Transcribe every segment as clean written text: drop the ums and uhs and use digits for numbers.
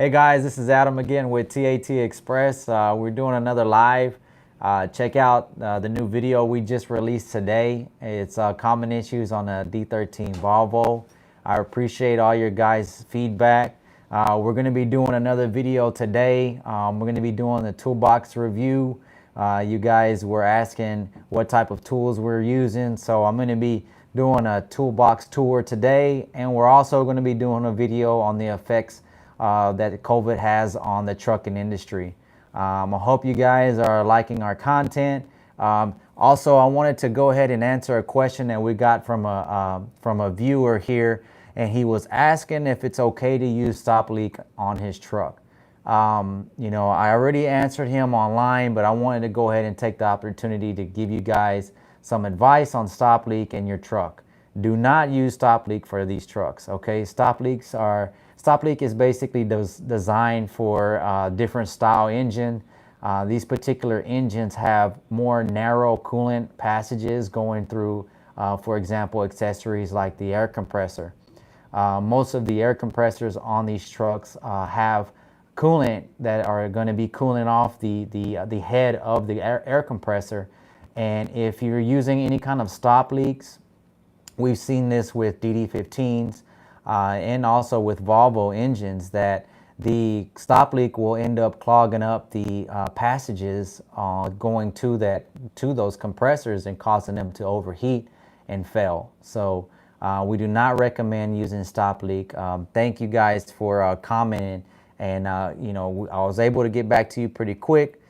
Hey guys, this is Adam again with TAT Express. We're doing another live. Check out the new video we just released today. It's common issues on a D13 Volvo. I appreciate all your guys' feedback. We're going to be doing another video today. We're going to be doing the toolbox review. You guys were asking what type of tools we're using, so I'm going to be doing a toolbox tour today, and we're also going to be doing a video on the effects that COVID has on the trucking industry. I hope you guys are liking our content. Also, I wanted to go ahead and answer a question that we got from a viewer here, and he was asking if it's okay to use stop leak on his truck. I already answered him online, but I wanted to go ahead and take the opportunity to give you guys some advice on stop leak in your truck. Do not use stop leak for these trucks, okay? Stop leak is basically designed for different style engine. These particular engines have more narrow coolant passages going through, for example, accessories like the air compressor. Most of the air compressors on these trucks have coolant that are going to be cooling off the head of the air compressor. And if you're using any kind of stop leaks, we've seen this with DD15s and also with Volvo engines, that the stop leak will end up clogging up the passages going to those compressors and causing them to overheat and fail. So we do not recommend using stop leak. Thank you guys for commenting, and I was able to get back to you pretty quick.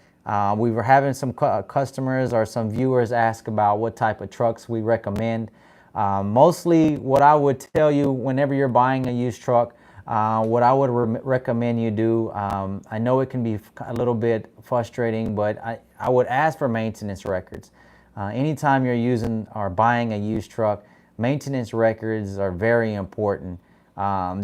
We were having some customers or some viewers ask about what type of trucks we recommend. Mostly what I would tell you whenever you're buying a used truck, what I would recommend you do, I know it can be a little bit frustrating, but I would ask for maintenance records. Anytime you're using or buying a used truck, maintenance records are very important.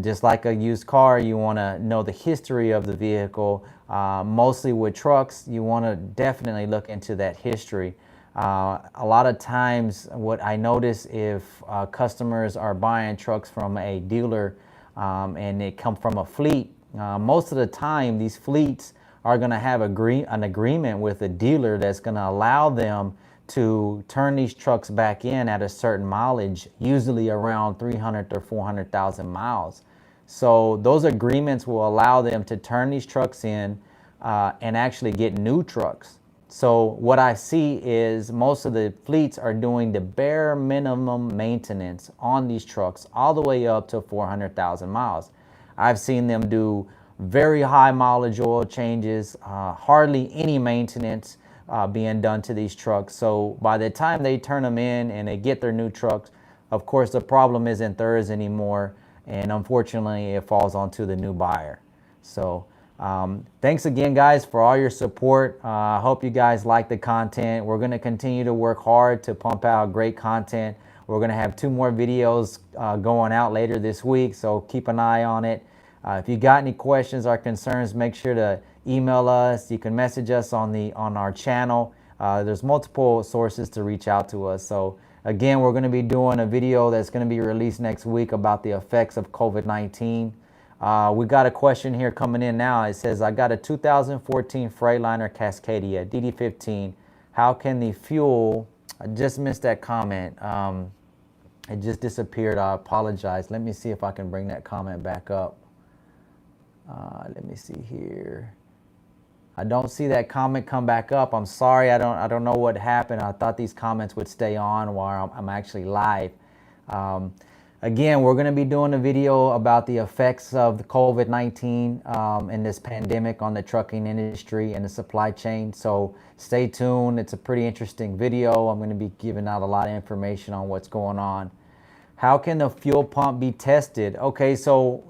Just like a used car, you want to know the history of the vehicle. Mostly with trucks, you want to definitely look into that history. A lot of times what I notice, if customers are buying trucks from a dealer and they come from a fleet, most of the time these fleets are going to have an agreement with a dealer that's going to allow them to turn these trucks back in at a certain mileage, usually around 300 to 400,000 miles. So those agreements will allow them to turn these trucks in and actually get new trucks. So what I see is most of the fleets are doing the bare minimum maintenance on these trucks all the way up to 400,000 miles. I've seen them do very high mileage oil changes, hardly any maintenance being done to these trucks. So by the time they turn them in and they get their new trucks, of course the problem isn't theirs anymore, and unfortunately it falls onto the new buyer. So thanks again guys for all your support. I hope you guys like the content. We're going to continue to work hard to pump out great content. We're going to have 2 more videos going out later this week, so keep an eye on it. If you got any questions or concerns, make sure to email us. You can message us on our channel. There's multiple sources to reach out to us. So again, we're going to be doing a video that's going to be released next week about the effects of COVID-19. We got a question here coming in now. It says, I got a 2014 Freightliner Cascadia DD15. How can the fuel, I just missed that comment. It just disappeared. I apologize. Let me see if I can bring that comment back up. Let me see here. I don't see that comment come back up. I'm sorry. I don't know what happened. I thought these comments would stay on while I'm actually live. Again, we're going to be doing a video about the effects of the COVID-19 and this pandemic on the trucking industry and the supply chain. So stay tuned. It's a pretty interesting video. I'm going to be giving out a lot of information on what's going on. How can the fuel pump be tested? Okay, so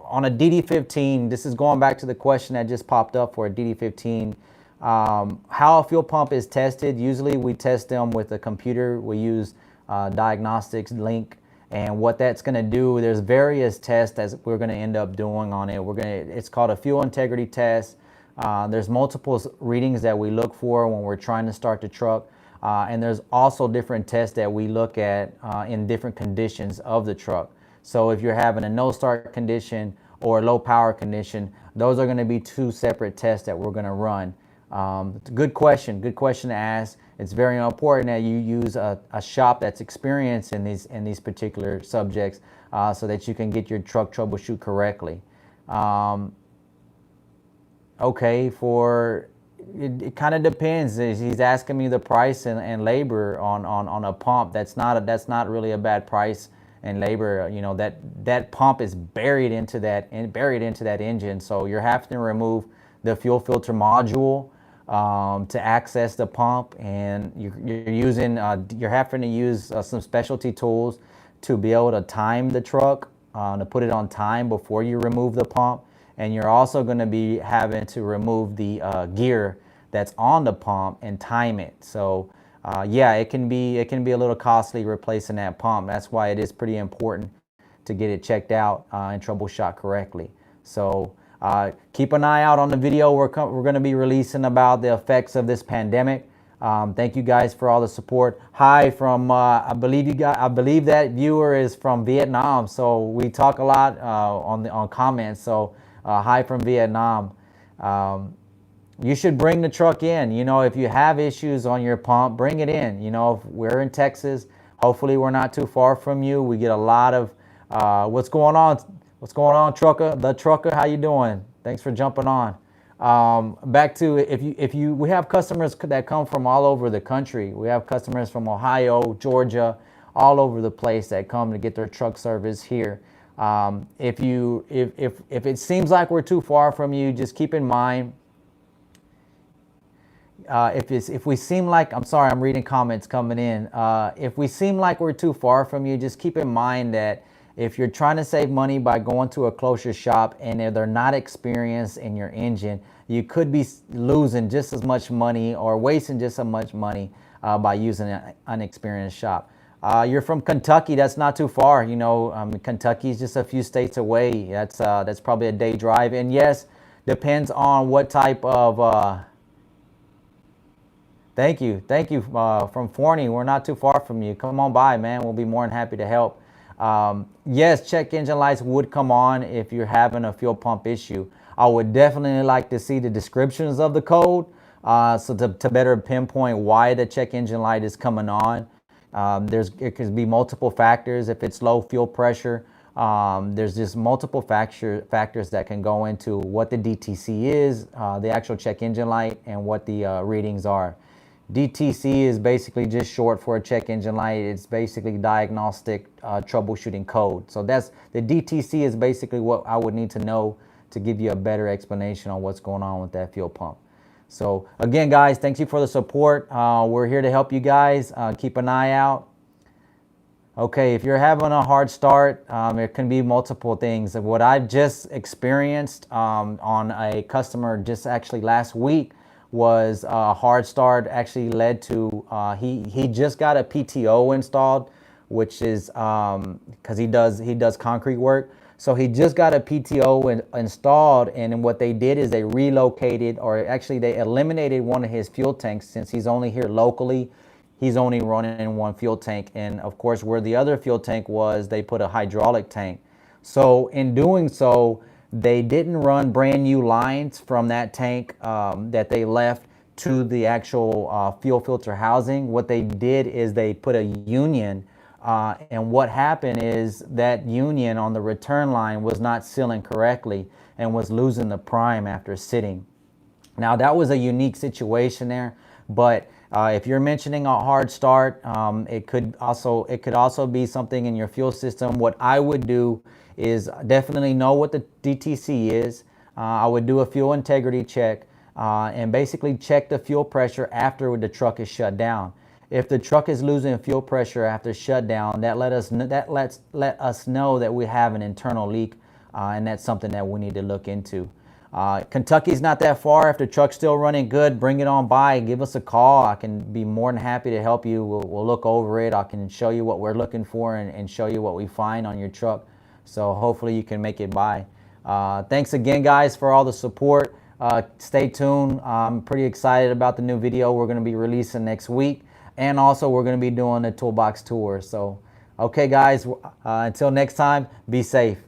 on a DD15, this is going back to the question that just popped up for a DD15. How a fuel pump is tested, usually we test them with a computer. We use diagnostics link. And what that's going to do, there's various tests that we're going to end up doing on it. It's called a fuel integrity test. There's multiple readings that we look for when we're trying to start the truck. And there's also different tests that we look at in different conditions of the truck. So if you're having a no start condition or low power condition. Those are going to be two separate tests that we're going to run. Good question to ask. It's very important that you use a shop that's experienced in these particular subjects, so that you can get your truck troubleshoot correctly. Okay, it kind of depends. He's asking me the price and labor on a pump. That's not really a bad price and labor. You know, that pump is buried into that engine, so you're having to remove the fuel filter module to access the pump, and you're having to use some specialty tools to be able to time the truck, to put it on time before you remove the pump. And you're also going to be having to remove the gear that's on the pump and time it. So yeah, it can be a little costly replacing that pump. That's why it is pretty important to get it checked out and troubleshot correctly. So keep an eye out on the video. We're going to be releasing about the effects of this pandemic. Thank you guys for all the support. Hi from I believe that viewer is from Vietnam. So we talk a lot on comments. So hi from Vietnam. You should bring the truck in. You know, if you have issues on your pump, bring it in. You know, if we're in Texas, hopefully we're not too far from you. We get a lot of what's going on, trucker? The trucker, how you doing? Thanks for jumping on. Back to we have customers that come from all over the country. We have customers from Ohio, Georgia, all over the place that come to get their truck service here. If it seems like we're too far from you, just keep in mind, if we seem like, I'm sorry, I'm reading comments coming in. If we seem like we're too far from you, just keep in mind that if you're trying to save money by going to a closer shop and they're not experienced in your engine, you could be losing just as much money or wasting just as much money by using an unexperienced shop. You're from Kentucky. That's not too far. You know, Kentucky is just a few states away. That's probably a day drive. And yes, depends on what type of. Thank you from Forney. We're not too far from you. Come on by, man. We'll be more than happy to help. Yes, check engine lights would come on if you're having a fuel pump issue. I would definitely like to see the descriptions of the code, so to better pinpoint why the check engine light is coming on. It could be multiple factors. If it's low fuel pressure, there's just multiple factors that can go into what the DTC is, the actual check engine light, and what the readings are. DTC is basically just short for a check engine light. It's basically diagnostic troubleshooting code. So the DTC is basically what I would need to know to give you a better explanation on what's going on with that fuel pump. So again, guys, thank you for the support. We're here to help you guys. Keep an eye out. Okay, if you're having a hard start, it can be multiple things. What I've just experienced on a customer just actually last week was a hard start actually led to, he just got a PTO installed, which is, because he does concrete work. So he just got a PTO installed, and what they did is they relocated, or actually they eliminated one of his fuel tanks. Since he's only here locally, he's only running one fuel tank. And of course, where the other fuel tank was, they put a hydraulic tank. So in doing so, they didn't run brand new lines from that tank that they left to the actual fuel filter housing. What they did is they put a union, and what happened is that union on the return line was not sealing correctly and was losing the prime after sitting. Now that was a unique situation there, but if you're mentioning a hard start, it could also be something in your fuel system. What I would do is definitely know what the DTC is. I would do a fuel integrity check and basically check the fuel pressure after the truck is shut down. If the truck is losing fuel pressure after shutdown, that let us know that we have an internal leak, and that's something that we need to look into. Kentucky's not that far. If the truck's still running good, bring it on by. Give us a call. I can be more than happy to help you. We'll look over it. I can show you what we're looking for and show you what we find on your truck. So hopefully you can make it by. Thanks again, guys, for all the support. Stay tuned. I'm pretty excited about the new video we're going to be releasing next week. And also we're going to be doing a toolbox tour. So, okay, guys, until next time, be safe.